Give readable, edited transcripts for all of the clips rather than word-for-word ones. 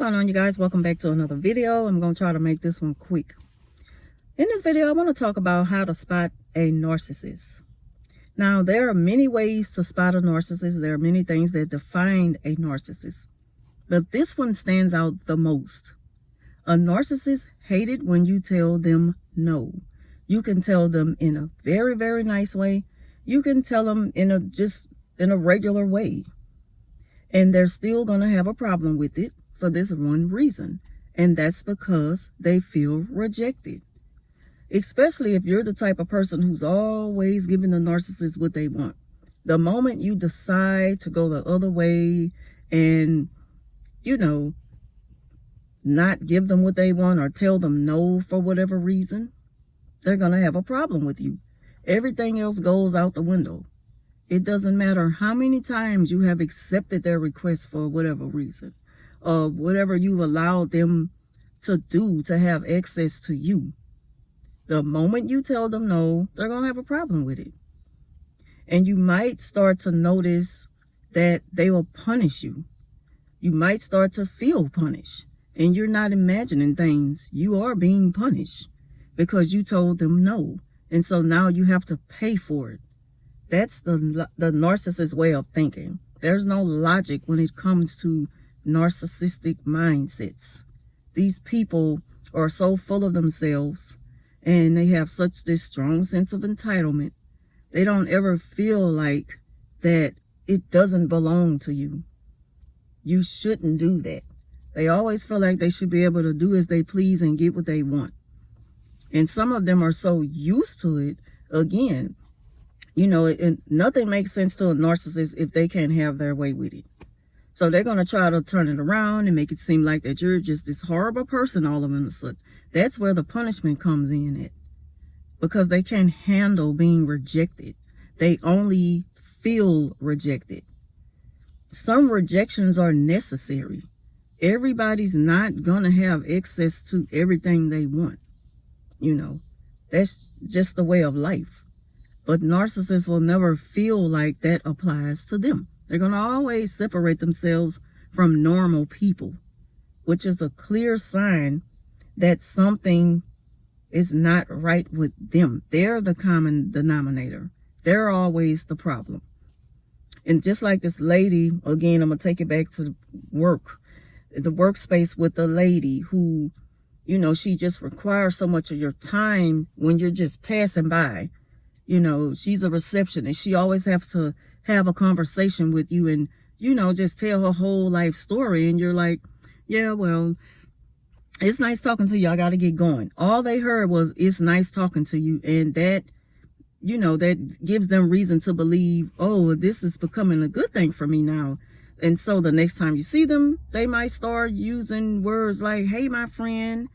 going on, you guys? Welcome back to another video. I'm going to try to make this one quick. In this video, I want to talk about how to spot a narcissist. Now, there are many ways to spot a narcissist. There are many things that define a narcissist. But this one stands out the most. A narcissist hates it when you tell them no. You can tell them in a very, very nice way. You can tell them in a regular way. And they're still going to have a problem with it for this one reason. And that's because they feel rejected. Especially if you're the type of person who's always giving the narcissist what they want. The moment you decide to go the other way and, not give them what they want or tell them no for whatever reason, they're going to have a problem with you. Everything else goes out the window. It doesn't matter how many times you have accepted their request for whatever reason, or whatever you've allowed them to do to have access to you. The moment you tell them no, they're going to have a problem with it. And you might start to notice that they will punish you. You might start to feel punished. And you're not imagining things. You are being punished because you told them no. And so now you have to pay for it. That's the narcissist way of thinking. There's no logic when it comes to narcissistic mindsets. These people are so full of themselves and they have such this strong sense of entitlement. They don't ever feel like that it doesn't belong to you. You shouldn't do that. They always feel like they should be able to do as they please and get what they want. And some of them are so used to it, again, nothing makes sense to a narcissist if they can't have their way with it. So they're going to try to turn it around and make it seem like that you're just this horrible person all of a sudden. That's where the punishment comes in at. Because they can't handle being rejected. They only feel rejected. Some rejections are necessary. Everybody's not going to have access to everything they want. That's just the way of life. But narcissists will never feel like that applies to them. They're going to always separate themselves from normal people, which is a clear sign that something is not right with them. They're the common denominator. They're always the problem. And just like this lady, again, I'm going to take it back to the workspace with the lady who, she just requires so much of your time when you're just passing by. She's a receptionist. She always has to have a conversation with you and, just tell her whole life story. And you're like, yeah, well, it's nice talking to you. I got to get going. All they heard was, it's nice talking to you. And that, that gives them reason to believe, oh, this is becoming a good thing for me now. And so the next time you see them, they might start using words like, hey, my friend,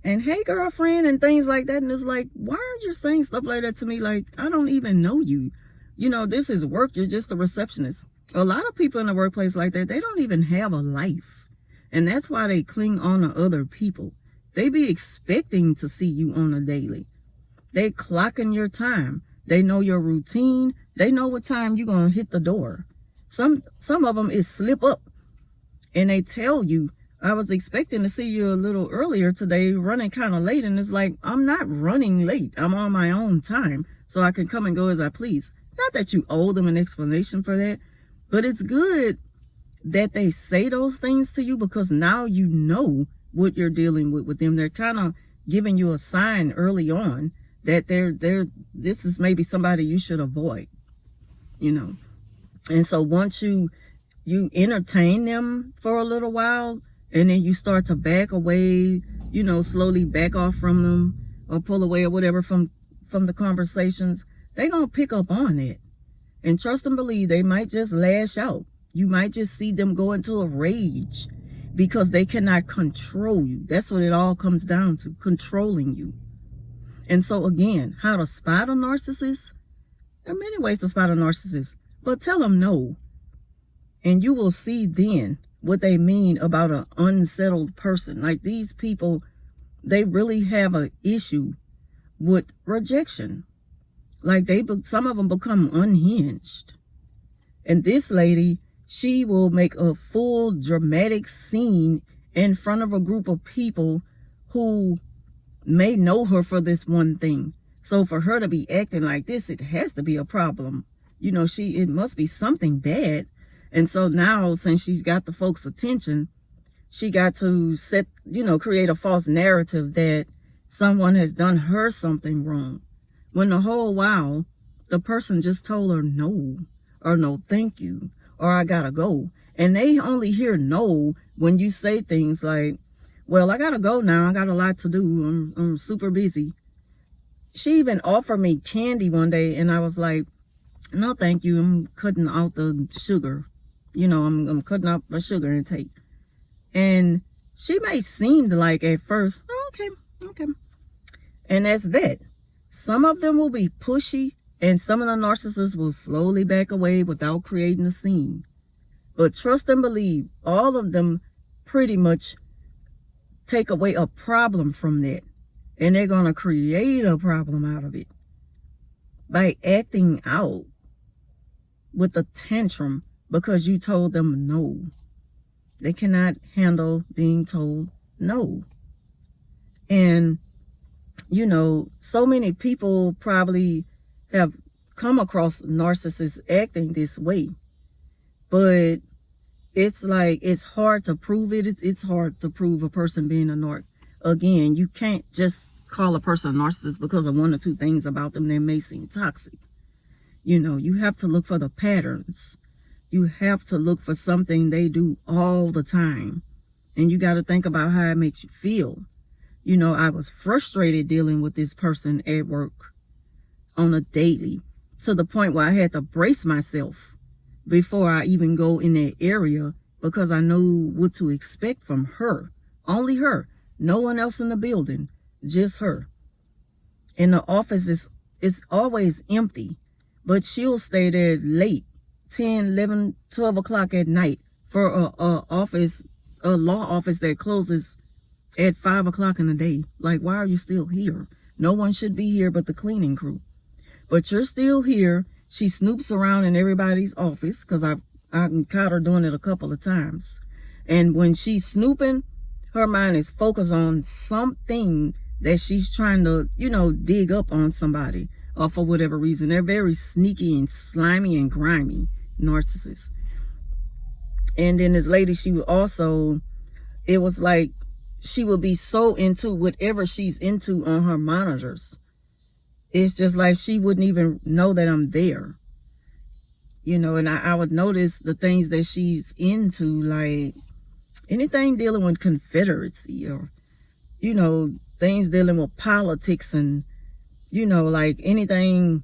and hey, girlfriend, and things like that. And it's like, why are you saying stuff like that to me? Like, I don't even know you. This is work. You're just a receptionist. A lot of people in the workplace like that, they don't even have a life. And that's why they cling on to other people. They be expecting to see you on a daily. They clocking your time. They know your routine. They know what time you're going to hit the door. Some of them is slip up. And they tell you, I was expecting to see you a little earlier today, running kind of late. And it's like, I'm not running late. I'm on my own time, so I can come and go as I please. Not that you owe them an explanation for that, but it's good that they say those things to you because now you know what you're dealing with them. They're kind of giving you a sign early on that this is maybe somebody you should avoid, And so once you entertain them for a little while, and then you start to back away, slowly back off from them or pull away or whatever from the conversations, they're going to pick up on it. And trust and believe, they might just lash out. You might just see them go into a rage because they cannot control you. That's what it all comes down to, controlling you. And so again, how to spot a narcissist? There are many ways to spot a narcissist, but tell them no. And you will see then what they mean about an unsettled person. Like these people, they really have an issue with rejection. Like some of them become unhinged. And this lady, she will make a full dramatic scene in front of a group of people who may know her for this one thing. So for her to be acting like this, it has to be a problem. You know, it must be something bad. And so now, since she's got the folks' attention, she got to create a false narrative that someone has done her something wrong. When the whole while, the person just told her no, or no thank you, or I gotta go. And they only hear no when you say things like, well, I gotta go now. I got a lot to do. I'm super busy. She even offered me candy one day, and I was like, no, thank you. I'm cutting out the sugar. You know, I'm cutting out my sugar intake. And she may seem like at first, oh, okay. And that's that. Some of them will be pushy, and some of the narcissists will slowly back away without creating a scene. But trust and believe, all of them pretty much take away a problem from that. And they're going to create a problem out of it by acting out with a tantrum because you told them no. They cannot handle being told no. And, you know, so many people probably have come across narcissists acting this way. But it's like, it's hard to prove it. It's hard to prove a person being a narc. Again, you can't just call a person a narcissist because of one or two things about them that may seem toxic. You know, you have to look for the patterns. You have to look for something they do all the time. And you got to think about how it makes you feel. You know, I was frustrated dealing with this person at work on a daily, to the point where I had to brace myself before I even go in that area, because I knew what to expect from her. Only her. No one else in the building. Just her. And the office is always empty, but she'll stay there late, 10, 11, 12 o'clock at night for a law office that closes at 5 o'clock in the day. Like, why are you still here? No one should be here but the cleaning crew. But you're still here. She snoops around in everybody's office, because I caught her doing it a couple of times. And when she's snooping, her mind is focused on something that she's trying to, dig up on somebody, or for whatever reason. They're very sneaky and slimy and grimy narcissists. And then this lady, it was like she would be so into whatever she's into on her monitors. It's just like she wouldn't even know that I'm there. And I would notice the things that she's into, like anything dealing with Confederacy, or, things dealing with politics, and, like anything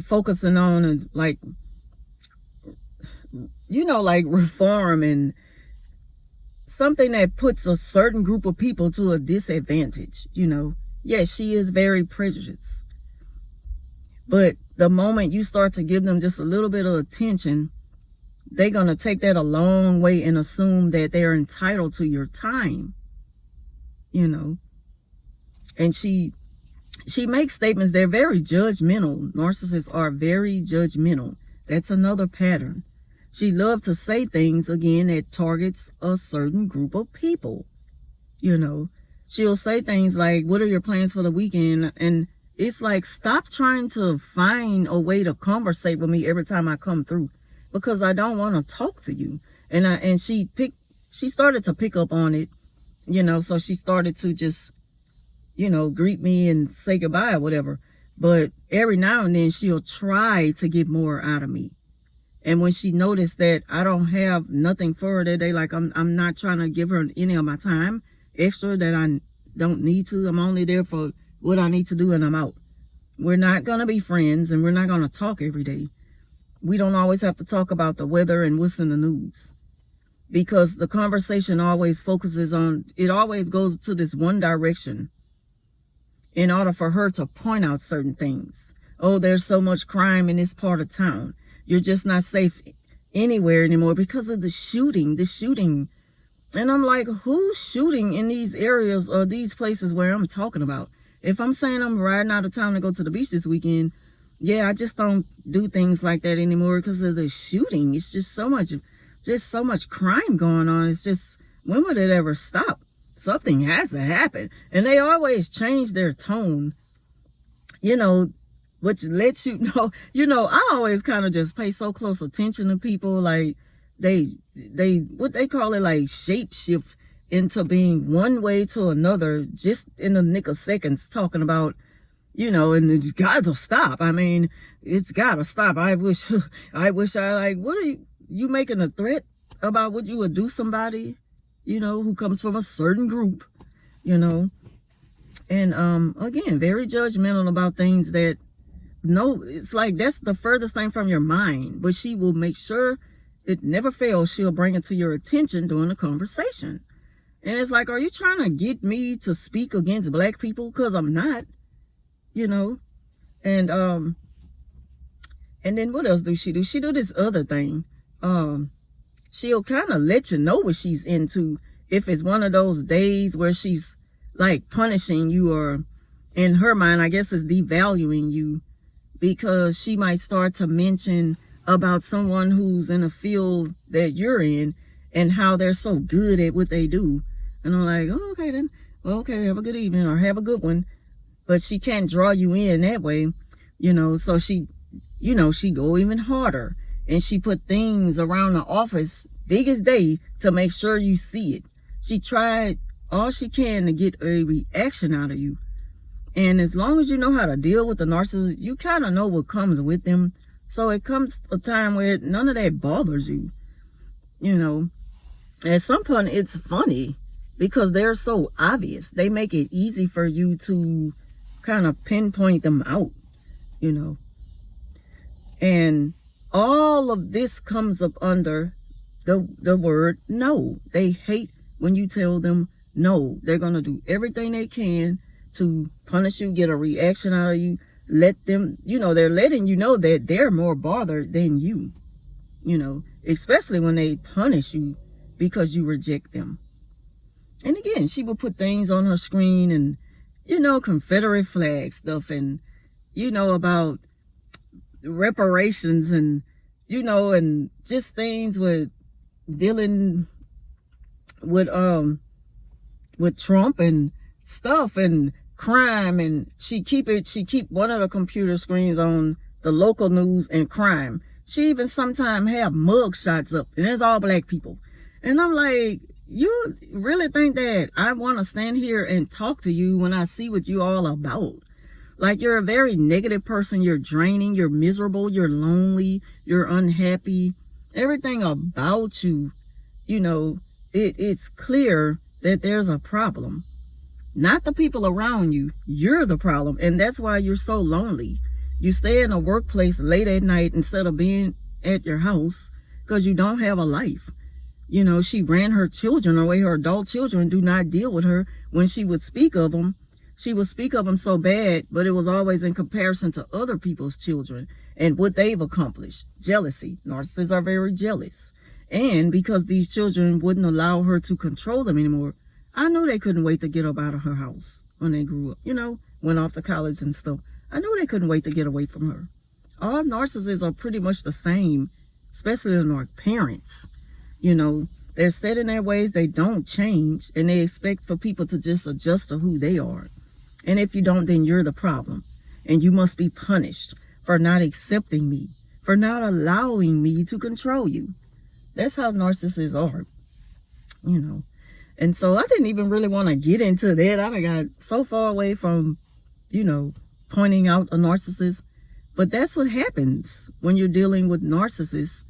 focusing on, like reform, and something that puts a certain group of people to a disadvantage. Yes, she is very prejudiced. But the moment you start to give them just a little bit of attention, they're going to take that a long way and assume that they're entitled to your time. And she makes statements. They're very judgmental. Narcissists are very judgmental. That's another pattern. She loves to say things, again, that targets a certain group of people. She'll say things like, what are your plans for the weekend? And it's like, stop trying to find a way to conversate with me every time I come through, because I don't want to talk to you. And she started to pick up on it, so she started to just, greet me and say goodbye or whatever. But every now and then she'll try to get more out of me. And when she noticed that I don't have nothing for her that day, like I'm not trying to give her any of my time extra that I don't need to. I'm only there for what I need to do, and I'm out. We're not going to be friends, and we're not going to talk every day. We don't always have to talk about the weather and what's in the news, because the conversation always focuses on, it always goes to this one direction in order for her to point out certain things. Oh, there's so much crime in this part of town. You're just not safe anywhere anymore because of the shooting. And I'm like, who's shooting in these areas or these places where I'm talking about? If I'm saying I'm riding out of town to go to the beach this weekend, I just don't do things like that anymore because of the shooting. It's just so much crime going on. It's just When would it ever stop? Something has to happen. And they always change their tone, which lets you know, I always kind of just pay so close attention to people. Like they, what they call it, like shape shift into being one way to another just in the nick of seconds, talking about, and it's got to stop. I mean, it's got to stop. I wish what are you making a threat about what you would do somebody, who comes from a certain group, and, again, very judgmental about things that, no, it's like that's the furthest thing from your mind, but she will make sure it never fails. She'll bring it to your attention during the conversation. And it's like, are you trying to get me to speak against black people? Because I'm not, and then what else do? She do this other thing. She'll kind of let you know what she's into. If it's one of those days where she's like punishing you, or in her mind, I guess, is devaluing you, because she might start to mention about someone who's in a field that you're in and how they're so good at what they do. And I'm like, oh, okay then. Well, okay, have a good evening or have a good one. But she can't draw you in that way, so she, she go even harder. And she put things around the office big as day to make sure you see it. She tried all she can to get a reaction out of you. And as long as you know how to deal with the narcissist, you kind of know what comes with them. So it comes a time where none of that bothers you. At some point it's funny because they're so obvious. They make it easy for you to kind of pinpoint them out, and all of this comes up under the word no. They hate when you tell them no. They're going to do everything they can to punish you, get a reaction out of you, let them, they're letting you know that they're more bothered than you, especially when they punish you because you reject them. And again, she will put things on her screen and, Confederate flag stuff and, about reparations and, and just things with dealing with Trump and stuff and crime. And she keep one of the computer screens on the local news and crime. She even sometimes have mug shots up and it's all black people. And I'm like, you really think that I want to stand here and talk to you when I see what you all about? Like, you're a very negative person. You're draining. You're miserable. You're lonely. You're unhappy. Everything about you, it's clear that there's a problem. Not the people around you. You're the problem. And that's why you're so lonely. You stay in a workplace late at night instead of being at your house because you don't have a life. She ran her children away. Her adult children do not deal with her. When she would speak of them, she would speak of them so bad, but it was always in comparison to other people's children and what they've accomplished. Jealousy. Narcissists are very jealous. And because these children wouldn't allow her to control them anymore, I knew they couldn't wait to get up out of her house when they grew up, went off to college and stuff. I knew they couldn't wait to get away from her. All narcissists are pretty much the same, especially the parents. They're set in their ways. They don't change, and they expect for people to just adjust to who they are. And if you don't, then you're the problem. And you must be punished for not accepting me, for not allowing me to control you. That's how narcissists are, And so I didn't even really want to get into that. I got so far away from, pointing out a narcissist. But that's what happens when you're dealing with narcissists.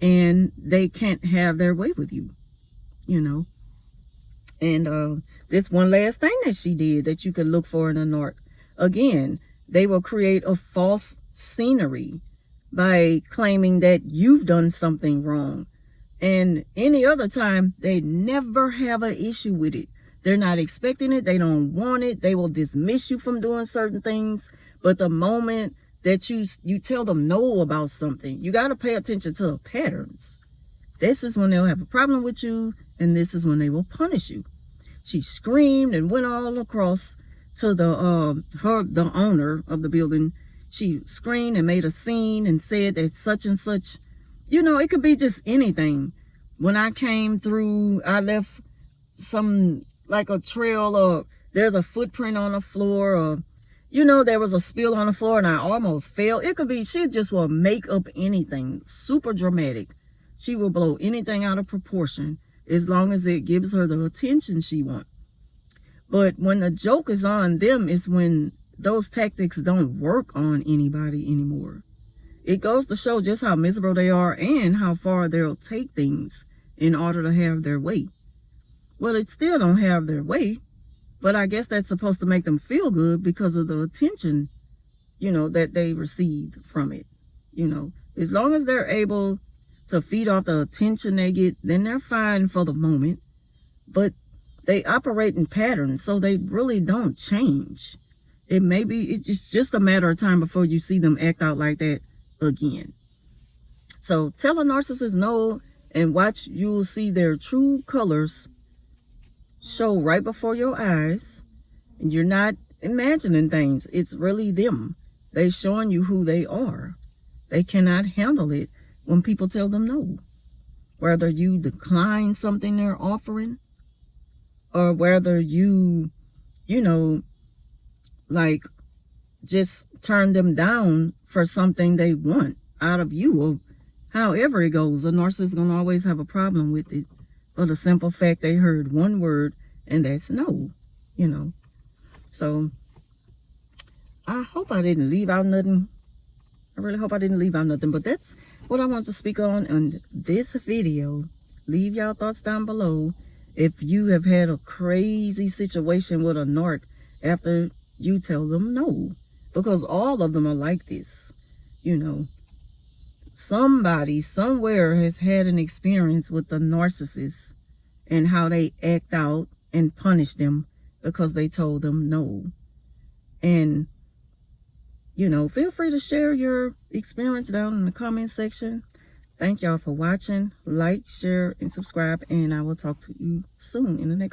And they can't have their way with you, And this one last thing that she did that you could look for in a narc. Again, they will create a false scenery by claiming that you've done something wrong. And any other time, they never have an issue with it. They're not expecting it. They don't want it. They will dismiss you from doing certain things. But the moment that you tell them no about something, you got to pay attention to the patterns. This is when they'll have a problem with you, and this is when they will punish you. She screamed and went all across to the owner of the building. She screamed and made a scene and said that such and such, it could be just anything. When I came through, I left some, like a trail, or there's a footprint on the floor, or, you know, there was a spill on the floor and I almost fell. It could be, she just will make up anything, super dramatic. She will blow anything out of proportion as long as it gives her the attention she wants. But when the joke is on them is when those tactics don't work on anybody anymore. It goes to show just how miserable they are and how far they'll take things in order to have their way. Well, it still don't have their way, but I guess that's supposed to make them feel good because of the attention, you know, that they received from it. You know, as long as they're able to feed off the attention they get, then they're fine for the moment. But they operate in patterns, so they really don't change. It's just a matter of time before you see them act out like that again. So tell a narcissist no and watch. You'll see their true colors show right before your eyes. And you're not imagining things. It's really them. They're showing you who they are. They cannot handle it when people tell them no. Whether you decline something they're offering, or whether you know, like, just turn them down for something they want out of you, or however it goes. A narcissist is going to always have a problem with it for the simple fact they heard one word, and that's no, you know. So I hope I didn't leave out nothing. I really hope I didn't leave out nothing, but that's what I want to speak on this video. Leave y'all thoughts down below. If you have had a crazy situation with a narc after you tell them no, because all of them are like this, you know. Somebody somewhere has had an experience with the narcissist and how they act out and punish them because they told them no. And, you know, feel free to share your experience down in the comment section. Thank y'all for watching. Like, share, and subscribe, and I will talk to you soon in the next